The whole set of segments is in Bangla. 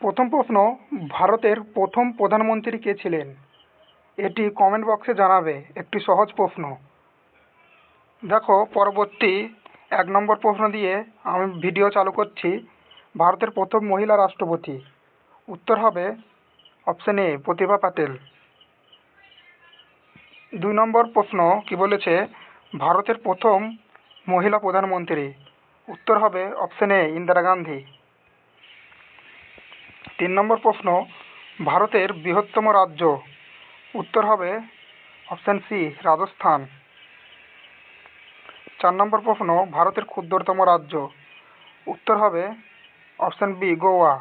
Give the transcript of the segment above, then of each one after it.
প্রথম প্রশ্ন, ভারতের প্রথম প্রধানমন্ত্রী কে ছিলেন? এটি কমেন্ট বক্সে জানাবে। একটি সহজ প্রশ্ন। দেখো, পরবর্তী 1 নম্বর প্রশ্ন দিয়ে আমি ভিডিও চালু করছি। ভারতের প্রথম মহিলা রাষ্ট্রপতি, উত্তর হবে অপশন এ প্রতিভা পাটেল। 2 নম্বর প্রশ্ন কি বলেছে? ভারতের প্রথম মহিলা প্রধানমন্ত্রী, উত্তর হবে অপশন এ ইন্দিরা গান্ধী। 3 নম্বর প্রশ্ন, ভারতের বৃহত্তম রাজ্য, উত্তর হবে অপশন সি রাজস্থান। 4 নম্বর প্রশ্ন, ভারতের ক্ষুদ্রতম রাজ্য, উত্তর হবে অপশন বি গোয়া।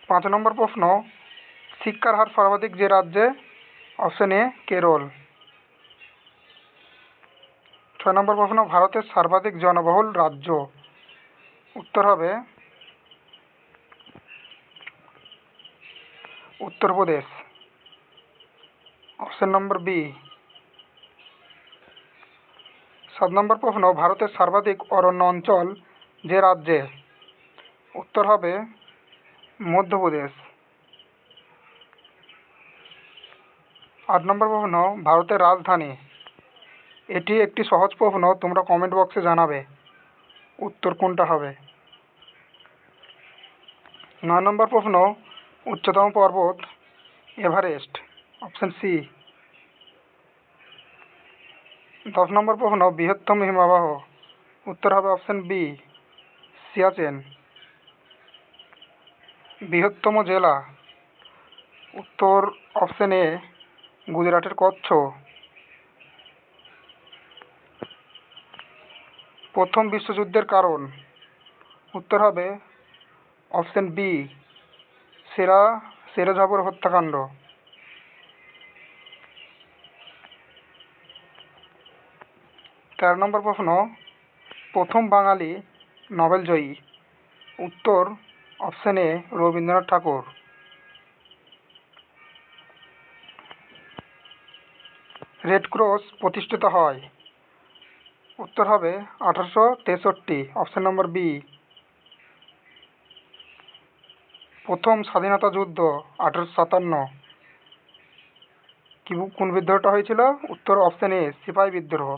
5 নম্বর প্রশ্ন, শিক্ষার হার সর্বাধিক যে রাজ্যে, অপশন এ কেরল। 6 নম্বর প্রশ্ন, ভারতের সর্বাধিক জনবহুল রাজ্য, উত্তর হবে উত্তরপ্রদেশ, অপশন নম্বর বি। 7 নম্বর প্রশ্ন, ভারতের সর্বাধিক অরণ্য অঞ্চল যে রাজ্যে, উত্তর হবে মধ্যপ্রদেশ। 8 নম্বর প্রশ্ন, ভারতের রাজধানী, এটি একটি সহজ প্রশ্ন, তোমরা কমেন্ট বক্সে জানাবে উত্তর কোনটা হবে। 9 নম্বর প্রশ্ন, উচ্চতম পর্বত এভারেস্ট, অপশন সি। 10 নম্বর প্রশ্ন, বৃহত্তম হিমবাহ, উত্তর হবে অপশন বি সিয়াচেন। বৃহত্তম জেলা, উত্তর অপশন এ গুজরাটের কচ্ছ। প্রথম বিশ্বযুদ্ধের কারণ, উত্তর হবে অপশন বি সেরাজাপুর হত্যাকাণ্ড। 13 নম্বর প্রশ্ন, প্রথম বাঙালি নোবেল জয়ী, উত্তর option A Rabindranath Thakur. Red Cross প্রতিষ্ঠিত হয়, উত্তর হবে 1863, অপশন নম্বর বি। প্রথম স্বাধীনতা যুদ্ধ 1857, কোন বিদ্রোহটা হয়েছিল? উত্তর অপশন এ সিপাহী বিদ্রোহ।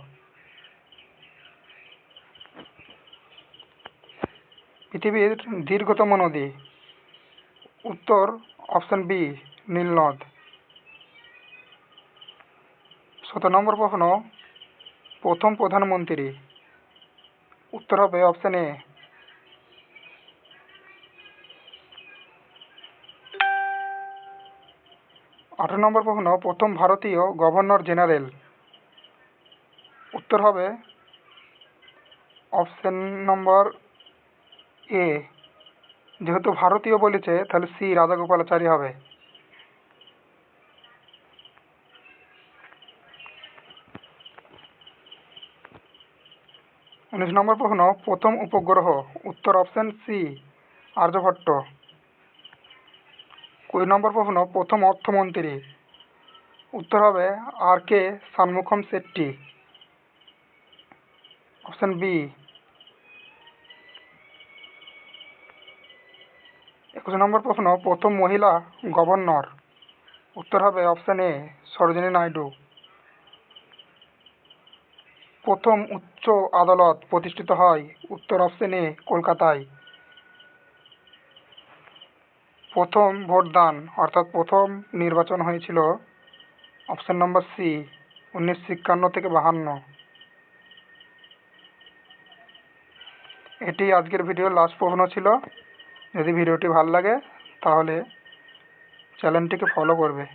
পৃথিবীর দীর্ঘতম নদী, উত্তর অপশন বি নীলনদ। 17 নম্বর প্রশ্ন, প্রথম প্রধানমন্ত্রী, উত্তর হবে অপশন এ। 18 নম্বর প্রশ্ন, প্রথম ভারতীয় গভর্নর জেনারেল, উত্তর হবে অপশন নম্বর এ। যেহেতু ভারতীয় বলেছে তাহলে সি রাজাগোপালাচারী হবে। 19 নম্বর প্রশ্ন, প্রথম উপগ্রহ, উত্তর অপশন সি আর্যভট্ট। 20 নম্বর প্রশ্ন, প্রথম অর্থমন্ত্রী, উত্তর হবে আর কে ষাণমুখম শেট্টি, অপশন বি। 21 নম্বর প্রশ্ন, প্রথম মহিলা গভর্নর, উত্তর হবে অপশন এ সরোজিনী নাইডু। প্রথম উচ্চ আদালত প্রতিষ্ঠিত হয়, উত্তর অপশন এ কলকাতায়। প্রথম ভোটদান অর্থাৎ প্রথম নির্বাচন হয়েছিল, অপশন নম্বর সি 1951 থেকে 52। এটি আজকের ভিডিওর লাস্ট প্রশ্ন ছিল। যদি ভিডিওটি ভালো লাগে তাহলে চ্যানেলটিকে ফলো করবে।